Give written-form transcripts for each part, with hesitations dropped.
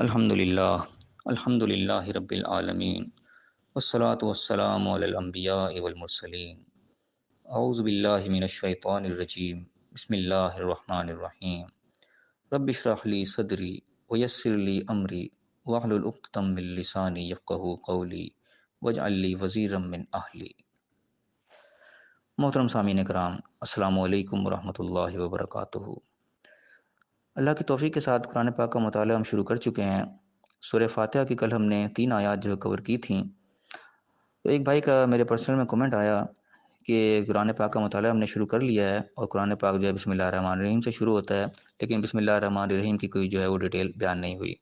الحمد للہ رب العالمین والصلاة والسلام علی الانبیاء والمرسلین اعوذ باللہ من الشیطان الرجیم بسم اللہ الرحمن الرحیم رب اشرح لی صدری ویسر لی امری واحلل عقدۃ من لسانی یفقہوا قولی واجعل لی وزیرا من اہلی۔ محترم سامعین کرام، السلام علیکم ورحمۃ اللہ وبرکاتہ۔ اللہ کی توفیق کے ساتھ قرآن پاک کا مطالعہ ہم شروع کر چکے ہیں۔ سورہ فاتحہ کی کل ہم نے 3 آیات جو کور کی تھیں۔ تو ایک بھائی کا میرے پرسنل میں کمنٹ آیا کہ قرآن پاک کا مطالعہ ہم نے شروع کر لیا ہے اور قرآن پاک جو ہے بسم اللہ الرحمن الرحیم سے شروع ہوتا ہے، لیکن بسم اللہ الرحمن الرحیم کی کوئی جو ہے وہ ڈیٹیل بیان نہیں ہوئی۔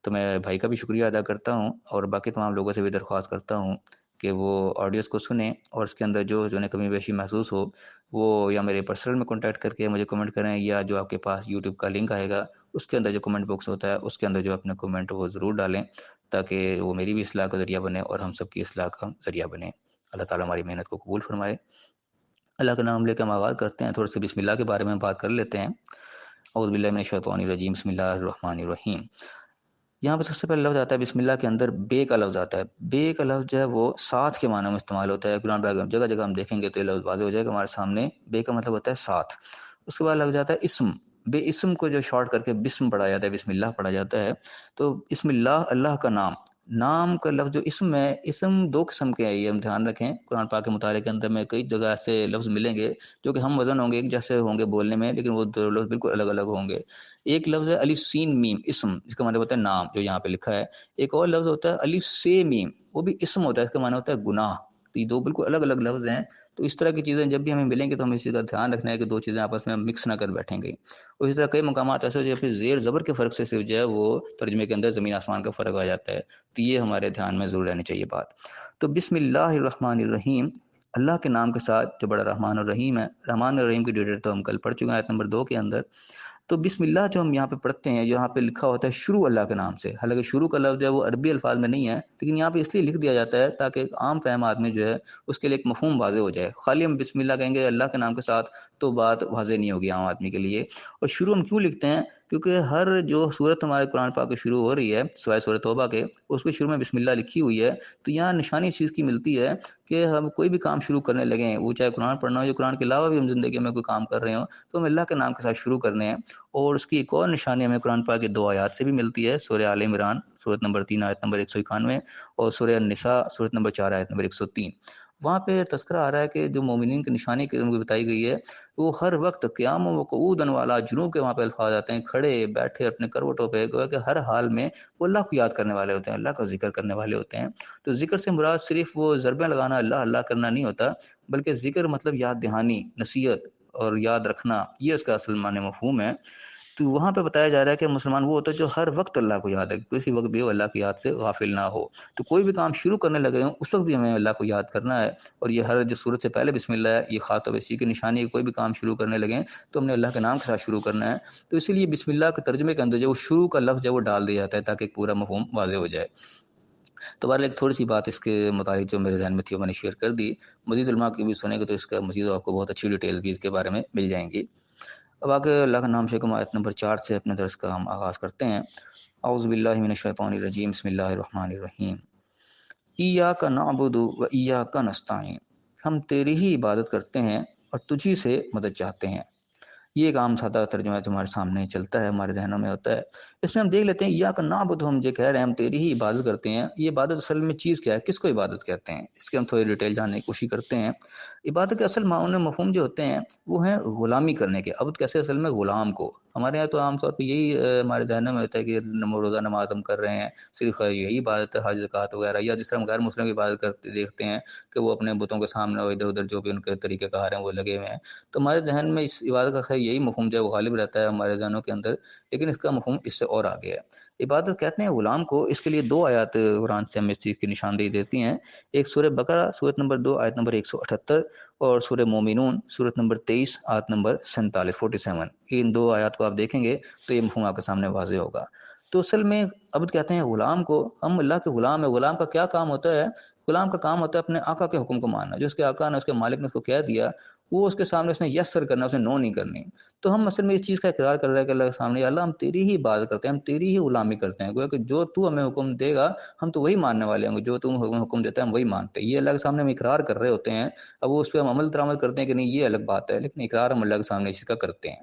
تو میں بھائی کا بھی شکریہ ادا کرتا ہوں اور باقی تمام لوگوں سے بھی درخواست کرتا ہوں کہ وہ آڈیوز کو سنیں اور اس کے اندر جو انہیں کمی بیشی محسوس ہو وہ یا میرے پرسنل میں کانٹیکٹ کر کے مجھے کمنٹ کریں، یا جو آپ کے پاس یوٹیوب کا لنک آئے گا اس کے اندر جو کمنٹ باکس ہوتا ہے اس کے اندر جو اپنے کمنٹ وہ ضرور ڈالیں، تاکہ وہ میری بھی اصلاح کا ذریعہ بنے اور ہم سب کی اصلاح کا ذریعہ بنے۔ اللہ تعالیٰ ہماری محنت کو قبول فرمائے۔ اللہ کا نام لے کے ہم آغاز کرتے ہیں، تھوڑے سے بسم اللہ کے بارے میں بات کر لیتے ہیں۔ اعوذ باللہ من الشیطان الرجیم، بسم اللہ الرحمن الرحیم۔ یہاں پہ سب سے پہلے لفظ آتا ہے بسم اللہ کے اندر بے کا لفظ آتا ہے۔ بے کا لفظ جو ہے وہ ساتھ کے معنی میں استعمال ہوتا ہے۔ قرآن پاک میں جگہ جگہ ہم دیکھیں گے تو یہ لفظ واضح ہو جائے گا ہمارے سامنے۔ بے کا مطلب ہوتا ہے ساتھ۔ اس کے بعد لگ جاتا ہے اسم۔ بے اسم کو جو شارٹ کر کے بسم پڑھا جاتا ہے، بسم اللہ پڑھا جاتا ہے۔ تو بسم اللہ، اللہ کا نام، نام کا لفظ جو اسم ہے، اسم 2 قسم کے ہیں، یہ ہم دھیان رکھیں۔ قرآن پاک کے مطالعے کے اندر میں کئی جگہ ایسے لفظ ملیں گے جو کہ ہم وزن ہوں گے، ایک جیسے ہوں گے بولنے میں، لیکن وہ 2 لفظ بالکل الگ الگ ہوں گے۔ ایک لفظ ہے الف سین میم، اسم، جس کا مطلب ہوتا ہے نام، جو یہاں پہ لکھا ہے۔ ایک اور لفظ ہوتا ہے الف سے میم، وہ بھی اسم ہوتا ہے، اس کا معنی ہوتا ہے گناہ۔ تو یہ 2 بالکل الگ الگ لفظ ہیں۔ تو اس طرح کی چیزیں جب بھی ہمیں ملیں گے تو ہمیں اس چیز کا دھیان رکھنا ہے کہ 2 چیزیں آپس میں مکس نہ کر بیٹھیں گی۔ اور اسی طرح کئی مقامات ایسے جو پھر زیر زبر کے فرق سے صرف جو ہے وہ ترجمے کے اندر زمین آسمان کا فرق آ جاتا ہے۔ تو یہ ہمارے دھیان میں ضرور رہنی چاہیے بات۔ تو بسم اللہ الرحمن الرحیم، اللہ کے نام کے ساتھ جو بڑا رحمان الرحیم ہے۔ رحمان الرحیم کی ڈیٹیل تو ہم کل پڑھ چکے ہیں آیت نمبر 2 کے اندر۔ تو بسم اللہ جو ہم یہاں پہ پڑھتے ہیں، یہاں پہ لکھا ہوتا ہے شروع اللہ کے نام سے، حالانکہ شروع کا لفظ جو ہے وہ عربی الفاظ میں نہیں ہے، لیکن یہاں پہ اس لیے لکھ دیا جاتا ہے تاکہ ایک عام فہم آدمی جو ہے اس کے لیے ایک مفہوم واضح ہو جائے۔ خالی ہم بسم اللہ کہیں گے اللہ کے نام کے ساتھ تو بات واضح نہیں ہوگی عام آدمی کے لیے۔ اور شروع ہم کیوں لکھتے ہیں؟ کیونکہ ہر جو صورت ہمارے قرآن پاک کی شروع ہو رہی ہے سوائے سورۃ توبہ کے، اس کے شروع میں بسم اللہ لکھی ہوئی ہے۔ تو یہاں نشانی اس چیز کی ملتی ہے کہ ہم کوئی بھی کام شروع کرنے لگیں، وہ چاہے قرآن پڑھنا ہو یا قرآن کے علاوہ بھی ہم زندگی میں کوئی کام کر رہے ہوں، تو ہم اللہ کے نام کے ساتھ شروع کرنے ہیں۔ اور اس کی ایک اور نشانی ہمیں قرآن پاک کی 2 آیات سے بھی ملتی ہے، سورہ آل عمران سورۃ نمبر 3 آیت نمبر 191 اور سورہ النساء سورۃ نمبر 4 آیت نمبر 103۔ وہاں پہ تذکرہ آ رہا ہے کہ جو مومنین کی نشانی کی بتائی گئی ہے، وہ ہر وقت قیام و قعودا والا جنوب کے وہاں پہ الفاظ آتے ہیں، کھڑے بیٹھے اپنے کروٹوں پہ، گویا کہ ہر حال میں وہ اللہ کو یاد کرنے والے ہوتے ہیں، اللہ کا ذکر کرنے والے ہوتے ہیں۔ تو ذکر سے مراد صرف وہ ضربیں لگانا، اللہ اللہ کرنا نہیں ہوتا، بلکہ ذکر مطلب یاد دہانی، نصیحت اور یاد رکھنا، یہ اس کا اصل معنی مفہوم ہے۔ تو وہاں پہ بتایا جا رہا ہے کہ مسلمان وہ ہوتا ہے جو ہر وقت اللہ کو یاد ہے، کسی وقت بھی وہ اللہ کی یاد سے غافل نہ ہو۔ تو کوئی بھی کام شروع کرنے لگے ہوں اس وقت بھی ہمیں اللہ کو یاد کرنا ہے۔ اور یہ ہر جو صورت سے پہلے بسم اللہ ہے، یہ خاطب اسی کی نشانی ہے، کوئی بھی کام شروع کرنے لگیں تو ہم نے اللہ کے نام کے ساتھ شروع کرنا ہے۔ تو اسی لیے بسم اللہ کے ترجمے کے اندر جو وہ شروع کا لفظ ہے وہ ڈال دیا جاتا ہے تاکہ ایک پورا مفہوم واضح ہو جائے۔ تو بہرحال ایک تھوڑی سی بات اس کے متعلق جو میرے ذہن میں تھی وہ میں نے شیئر کر دی۔ مزید علماء کی بھی سنیں گے تو اس کا مزید آپ کو بہت اچھی ڈیٹیل بھی اس کے بارے میں مل جائیں گی۔ اب آگے اللہ کا نام سے آیت نمبر 4 سے اپنے درس کا ہم آغاز کرتے ہیں۔ اعوذ باللہ من الشیطان الرجیم، بسم اللہ الرحمن الرحیم۔ ایاک نعبد و ایاک نستعین، ہم تیری ہی عبادت کرتے ہیں اور تجھی سے مدد چاہتے ہیں۔ یہ ایک عام سادہ ترجمہ ہے جو ہمارے سامنے چلتا ہے، ہمارے ذہنوں میں ہوتا ہے۔ اس میں ہم دیکھ لیتے ہیں ایاک نعبد، ہم جو کہہ رہے ہیں ہم تیری ہی عبادت کرتے ہیں، یہ عبادت اصل میں چیز کیا ہے، کس کو عبادت کہتے ہیں، اس کی ہم تھوڑی ڈیٹیل جاننے کی کوشش کرتے ہیں۔ عبادت کے اصل معنی مفہوم جو ہوتے ہیں وہ ہیں غلامی کرنے کے۔ عبد کیسے؟ اصل میں غلام کو، ہمارے یہاں تو عام طور پہ یہی ہمارے ذہنوں میں ہوتا ہے کہ روزہ نماز ہم کر رہے ہیں، صرف یہی عبادت ہے، حج زکوٰۃ وغیرہ، یا جس طرح ہم غیر مسلم کی عبادت کرتے دیکھتے ہیں کہ وہ اپنے بتوں کے سامنے ادھر ادھر جو بھی ان کے طریقہ کار ہیں وہ لگے ہوئے ہیں۔ تو ہمارے ذہن میں اس عبادت کا خیر یہی مفہوم جو ہے وہ غالب رہتا ہے ہمارے ذہنوں کے اندر، لیکن اس کا مفہوم اس سے اور آگے ہے۔ عبادت کہتے ہیں غلام کو، اس کے لیے 2 آیات قرآن سے ہمیں اس چیز کی نشاندہی دیتی ہیں۔ ایک سورہ بقرہ سورۃ نمبر 2 آیت نمبر 178 اور سورہ مومنون سورۃ نمبر 23 آیت نمبر 47۔ ان 2 آیات کو آپ دیکھیں گے تو یہ مفہوم آپ کے سامنے واضح ہوگا۔ تو اصل میں عبد کہتے ہیں غلام کو، ہم اللہ کے غلام ہیں۔ غلام کا کیا کام ہوتا ہے؟ غلام کا کام ہوتا ہے اپنے آقا کے حکم کو ماننا، جو اس کے آقا نے، اس کے مالک نے اس کو کہہ دیا وہ اس کے سامنے اس نے یس سر کرنا، اس نے نو نہیں کرنی. تو ہم اصل میں اس چیز کا اقرار کر رہے ہیں کہ اللہ کے سامنے یا اللہ ہم تیری ہی عبادت کرتے ہیں، ہم تیری ہی غلامی کرتے ہیں، گویا کہ جو تو ہمیں حکم دے گا ہم تو وہی ماننے والے ہوں گے، جو تم حکم دیتا ہے ہم وہی مانتے ہیں. یہ اللہ کے سامنے ہم اقرار کر رہے ہوتے ہیں. اب وہ اس پہ ہم عمل درآمد کرتے ہیں کہ نہیں یہ الگ بات ہے، لیکن اقرار ہم اللہ کے سامنے اس کا کرتے ہیں.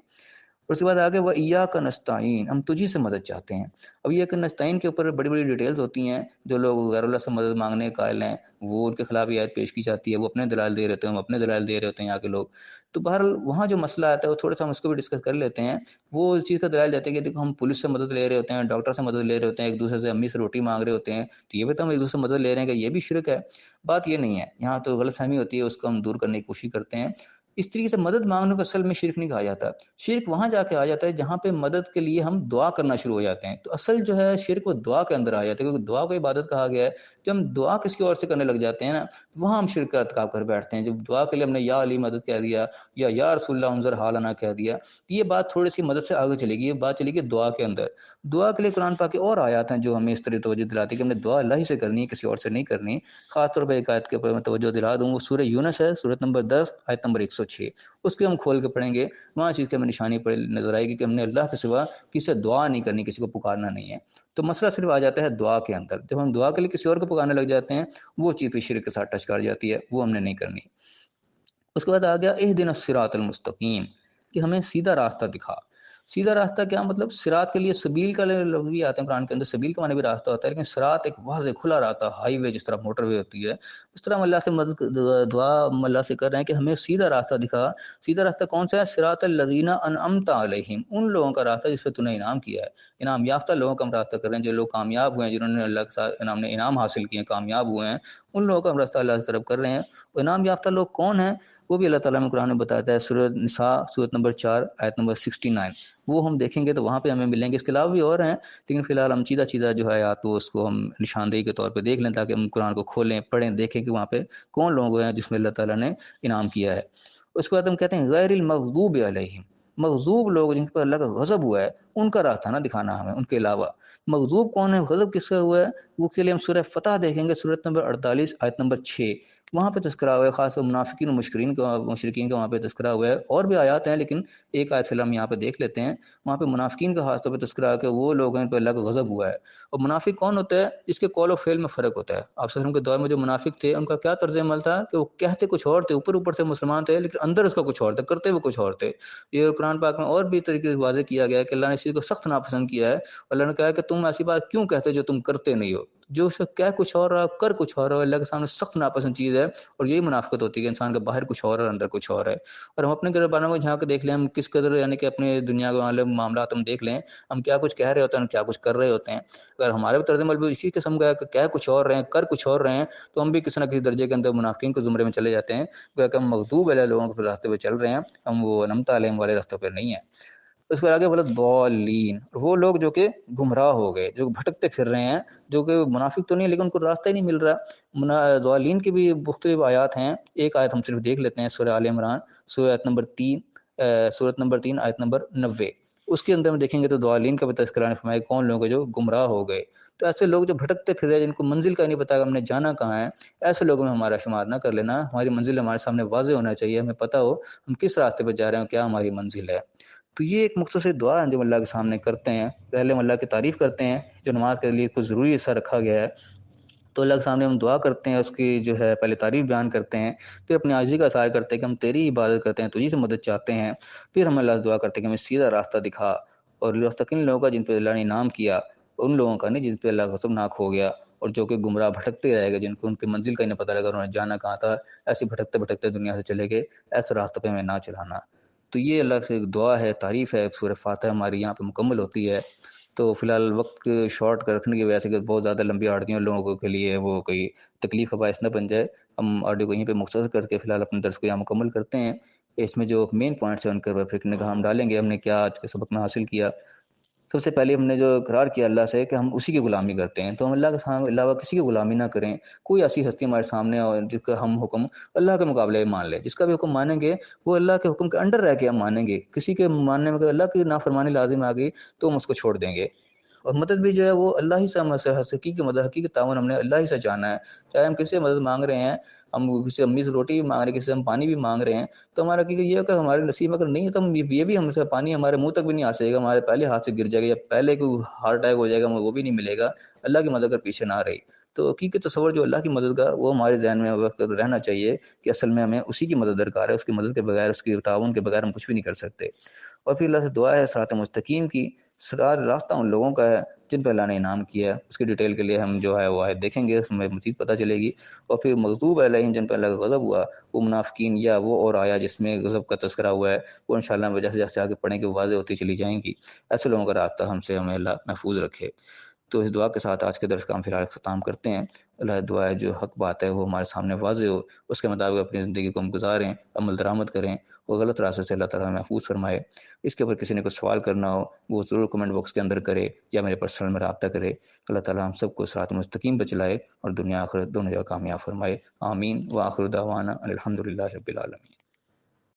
اس کے بعد آگے وہ ایاک نستعین، ہم تجھی سے مدد چاہتے ہیں. اب یہ کہ نستعین کے اوپر بڑی بڑی ڈیٹیلز ہوتی ہیں. جو لوگ غیر اللہ سے مدد مانگنے کے قائل ہیں وہ ان کے خلاف یہ آیت پیش کی جاتی ہے، وہ اپنے دلائل دے رہے ہوتے ہیں، ہم اپنے دلائل دے رہے ہوتے ہیں یہاں کے لوگ. تو بہرحال وہاں جو مسئلہ آتا ہے وہ تھوڑا سا ہم اس کو بھی ڈسکس کر لیتے ہیں. وہ اس چیز کا دلائل دیتے ہیں کہ دیکھو ہم پولیس سے مدد لے رہے ہوتے ہیں، ڈاکٹر سے مدد لے رہے ہوتے ہیں، ایک دوسرے سے امی سے روٹی مانگ رہے ہوتے ہیں، تو یہ بھی تو ہم ایک دوسرے سے مدد لے رہے ہیں کہ یہ بھی شرک ہے. بات یہ نہیں ہے، یہاں تو غلط فہمی ہوتی ہے، اس کو ہم دور کرنے کی کوشش کرتے ہیں. اس طریقے سے مدد مانگنے کو اصل میں شرک نہیں کہا جاتا. شرک وہاں جا کے آ جاتا ہے جہاں پہ مدد کے لیے ہم دعا کرنا شروع ہو جاتے ہیں. تو اصل جو ہے شرک وہ دعا کے اندر آ جاتا ہے، کیونکہ دعا کو عبادت کہا گیا ہے. جب ہم دعا کسی کی اور سے کرنے لگ جاتے ہیں نا، وہاں ہم شرک کا ارتکاب کر بیٹھتے ہیں. جب دعا کے لیے ہم نے یا علی مدد کہہ دیا یا رسول اللہ انظر حالنا کہہ دیا، یہ بات تھوڑی سی مدد سے آگے چلے گی. یہ بات چلے گی دعا کے اندر. دعا کے لیے قرآن پاک کے اور آیات ہیں جو ہمیں اس طرح توجہ دلاتی ہے کہ ہم نے دعا اللہ ہی سے کرنی ہے، کسی اور سے نہیں کرنی. خاص طور پہ ایک آیت کے اوپر میں توجہ دلا دوں، وہ سورہ یونس ہے، سورۃ نمبر 10 آیت نمبر 106. اس کے ہم کھول کے پڑھیں گے، وہاں چیز کی ہمیں نشانی نظر آئے گی کہ ہم نے اللہ کے سوا کسی سے دعا نہیں کرنی، کسی کو پکارنا نہیں ہے. تو مسئلہ صرف آ جاتا ہے دعا کے اندر. جب ہم دعا کے لیے کسی اور کو پکارنے لگ جاتے ہیں، وہ چیز بھی شرک کے ساتھ ٹچ کر جاتی ہے، وہ ہم نے نہیں کرنی. اس کے بعد آ گیا اہدنا الصراط المستقیم، کہ ہمیں سیدھا راستہ دکھا. سیدھا راستہ کیا مطلب؟ صراط کے لیے سبیل کا لفظ بھی آتا ہے قرآن کے اندر، سبیل کا معنی بھی راستہ ہوتا ہے، لیکن صراط ایک واضح کھلا راستہ، ہائی وے جس طرح موٹر وے ہوتی ہے، اس طرح ہم اللہ سے مدد دعا ہم اللہ سے کر رہے ہیں کہ ہمیں سیدھا راستہ دکھا. سیدھا راستہ کون سا ہے؟ صراط الذین انعمت علیہم، ان لوگوں کا راستہ جس پہ تو نے انعام کیا ہے. انعام یافتہ لوگوں کا ہم راستہ کر رہے ہیں، جو لوگ کامیاب ہوئے ہیں، جنہوں نے اللہ کے ساتھ انعام حاصل کیے ہیں، کامیاب ہوئے ہیں، ان لوگوں کا ہم راستہ اللہ کی طرف کر رہے ہیں. انعام یافتہ لوگ کون ہیں؟ وہ بھی اللہ تعالیٰ نے قرآن میں بتاتا ہے، سورۃ نساء سورۃ نمبر 4 آیت نمبر 69. وہ ہم دیکھیں گے تو وہاں پہ ہمیں ملیں گے. اس کے علاوہ بھی اور ہیں، لیکن فی الحال ہم چیزہ چیزہ جو ہے یا تو اس کو ہم نشاندہی کے طور پہ دیکھ لیں تاکہ ہم قرآن کو کھولیں، پڑھیں، دیکھیں کہ وہاں پہ کون لوگ ہیں جس میں اللہ تعالیٰ نے انعام کیا ہے. اس کے بعد ہم کہتے ہیں غیر المغضوب علیہم، مغضوب لوگ جن پر اللہ کا غضب ہوا ہے ان کا راستہ نہ دکھانا ہمیں ان کے علاوہ. مغضوب کون ہے؟ غضب کس کا ہوا ہے؟ وہ کے لیے ہم سورہ فتح دیکھیں گے، سورۃ نمبر 48 آیت نمبر 6. وہاں پہ تذکرہ ہوا ہے، خاص طور منافقین و مشرکین کا وہاں پہ تذکرہ ہوا ہے. اور بھی آیات ہیں لیکن ایک آیت فی الحال ہم یہاں پہ دیکھ لیتے ہیں. وہاں پہ منافقین کا خاص طور پہ تذکرہ ہے کہ وہ لوگ ہیں ان پہ اللہ کا غضب ہوا ہے. اور منافق کون ہوتا ہے؟ جس کے قول و فعل میں فرق ہوتا ہے. آپ صلی اللہ علیہ وسلم کے دور میں جو منافق تھے ان کا کیا طرز عمل تھا کہ وہ کہتے کچھ اور تھے، اوپر اوپر سے مسلمان تھے، لیکن اندر اس کا کچھ اور تھا، کرتے وہ کچھ اور تھے. یہ قرآن پاک میں اور بھی طریقے سے واضح کیا گیا ہے کہ اللہ نے اس چیز کو سخت ناپسند کیا ہے. اللہ نے کہا کہ تم ایسی بات کیوں کہتے جو تم کرتے نہیں ہو؟ جو اسے کہہ کچھ اور رہا کر کچھ اور رہا، اللہ کے سامنے سخت ناپسند چیز ہے. اور یہی منافقت ہوتی ہے کہ انسان کا باہر کچھ اور ہے اندر کچھ اور ہے. اور ہم اپنے گھر والوں کو جہاں کے دیکھ لیں، ہم کس قدر یعنی کہ اپنے دنیا کے والے معاملات ہم دیکھ لیں، ہم کیا کچھ کہہ رہے ہوتے ہیں، ہم کیا کچھ کر رہے ہوتے ہیں. اگر ہمارے بھی طرز عمل بھی اسی قسم کا ہے کہ کہہ کچھ اور رہے ہیں کر کچھ اور رہے ہیں، تو ہم بھی کسی نہ کسی درجے کے اندر منافقین کے زمرے میں چلے جاتے ہیں. کہ ہم مغضوب علیہ لوگوں کے راستے پہ چل رہے ہیں، ہم وہ انعمت علیہم والے راستوں پہ نہیں ہیں. اس کے آگے بولا ضالین، وہ لوگ جو کہ گمراہ ہو گئے، جو بھٹکتے پھر رہے ہیں، جو کہ منافق تو نہیں لیکن ان کو راستہ ہی نہیں مل رہا. ضالین کی بھی مختلف آیات ہیں. ایک آیت ہم صرف دیکھ لیتے ہیں، سورہ آل عمران سورۃ نمبر 3 سورۃ نمبر 3 آیت نمبر 90. اس کے اندر میں دیکھیں گے تو ضالین کا بھی تذکرہ نے فرمایا کون لوگ ہیں جو گمراہ ہو گئے. تو ایسے لوگ جو بھٹکتے پھر رہے ہیں، جن کو منزل کا نہیں پتا کہ ہم نے جانا کہاں ہے، ایسے لوگوں میں ہمارا شمار نہ کر لینا. ہماری منزل ہمارے سامنے واضح ہونا چاہیے، ہمیں پتہ ہو ہم کس راستے پہ جا رہے ہیں، کیا ہماری منزل ہے. تو یہ ایک مختصر دعا ہے جو اللہ کے سامنے کرتے ہیں. پہلے ہم اللہ کی تعریف کرتے ہیں، جو نماز کے لیے کچھ ضروری حصہ رکھا گیا ہے. تو اللہ کے سامنے ہم دعا کرتے ہیں، اس کی جو ہے پہلے تعریف بیان کرتے ہیں، پھر اپنی عاجزی کا اظہار کرتے ہیں کہ ہم تیری عبادت کرتے ہیں، تجھی سے مدد چاہتے ہیں. پھر ہم اللہ سے دعا کرتے ہیں کہ ہمیں سیدھا راستہ دکھا، اور راستہ کن لوگوں کا؟ جن پہ اللہ نے انعام کیا، ان لوگوں کا نہیں جن پہ اللہ غضبناک ہو گیا، اور جو کہ گمراہ بھٹکتے رہے گا، جن کو ان کی منزل کا ہی نہیں پتہ لگا، انہوں نے جانا کہاں تھا، ایسے بھٹکتے بھٹکتے دنیا سے چلے گئے. ایسے راستوں پہ ہمیں نہ چلانا. تو یہ اللہ سے ایک دعا ہے، تعریف ہے. سورہ فاتحہ ہماری یہاں پہ مکمل ہوتی ہے. تو فی الحال وقت شارٹ کر رکھنے کی وجہ سے کہ بہت زیادہ لمبی آڑتیوں لوگوں کے لیے وہ کوئی تکلیف کا باعث نہ بن جائے، ہم آڈیو کو یہیں پہ مختصر کر کے فی الحال اپنے درس کو یہاں مکمل کرتے ہیں. اس میں جو مین پوائنٹس ہیں ان کے فکر نگاہ ہم ڈالیں گے، ہم نے کیا آج کے سبق میں حاصل کیا. سب سے پہلے ہم نے جو اقرار کیا اللہ سے کہ ہم اسی کی غلامی کرتے ہیں، تو ہم اللہ کے سامنے علاوہ کسی کی غلامی نہ کریں. کوئی ایسی ہستی ہمارے سامنے ہو جس کا ہم حکم اللہ کے مقابلے میں مان لیں، جس کا بھی حکم مانیں گے وہ اللہ کے حکم کے انڈر رہ کے ہم مانیں گے. کسی کے ماننے میں اگر اللہ کی نافرمانی لازم آ گئی تو ہم اس کو چھوڑ دیں گے. اور مدد بھی جو ہے وہ اللہ ہی سے، ہم سے حقیقی مدد، حقیقی تعاون ہم نے اللہ ہی سے جانا ہے. چاہے ہم کسی سے مدد مانگ رہے ہیں، ہم کسی امی سے روٹی بھی مانگ رہے ہیں، کسی سے ہم پانی بھی مانگ رہے ہیں، تو ہمارا حقیقت یہ ہے کہ ہمارے نصیب اگر نہیں ہے تو ہم یہ بھی، ہم سے پانی ہمارے منہ تک بھی نہیں آ سکے گا، ہمارے پہلے ہاتھ سے گر جائے گا، یا پہلے کوئی ہارٹ اٹیک ہو جائے گا، وہ بھی نہیں ملے گا اللہ کی مدد اگر پیچھے نہ رہی. تو حقیقی تصور جو اللہ کی مدد کا، وہ ہمارے ذہن میں وقت رہنا چاہیے کہ اصل میں ہمیں اسی کی مدد درکار ہے، اس کی مدد کے بغیر، اس کی تعاون کے بغیر ہم کچھ بھی نہیں کر سکتے. اور پھر اللہ سے دعا ہے صراط مستقیم کی. صراط راستہ ان لوگوں کا ہے جن پہ اللہ نے انعام کیا ہے. اس کی ڈیٹیل کے لیے ہم جو ہے وہ آیت دیکھیں گے، اس میں مزید پتہ چلے گی. اور پھر مغضوب علیہم جن پہ اللہ کا غضب ہوا، وہ منافقین یا وہ اور آیا جس میں غضب کا تذکرہ ہوا ہے، وہ انشاءاللہ جیسے جیسے آگے پڑھیں گے واضح ہوتی چلی جائیں گی. ایسے لوگوں کا راستہ ہمیں اللہ محفوظ رکھے. تو اس دعا کے ساتھ آج کے درس کا ہم فی الحال اختتام کرتے ہیں. اللہ دعا ہے جو حق بات ہے وہ ہمارے سامنے واضح ہو، اس کے مطابق اپنی زندگی کو ہم گزاریں، عمل درآمد کریں، اور غلط راستے سے اللہ تعالیٰ محفوظ فرمائے. اس کے اوپر کسی نے کوئی سوال کرنا ہو وہ ضرور کمنٹ باکس کے اندر کرے یا میرے پرسنل میں رابطہ کرے. اللہ تعالیٰ ہم سب کو صراط مستقیم پہ چلائے اور دنیا آخرت دونوں جگہ کامیاب فرمائے. آمین. وآخر دعوانا الحمدللہ رب العالمین.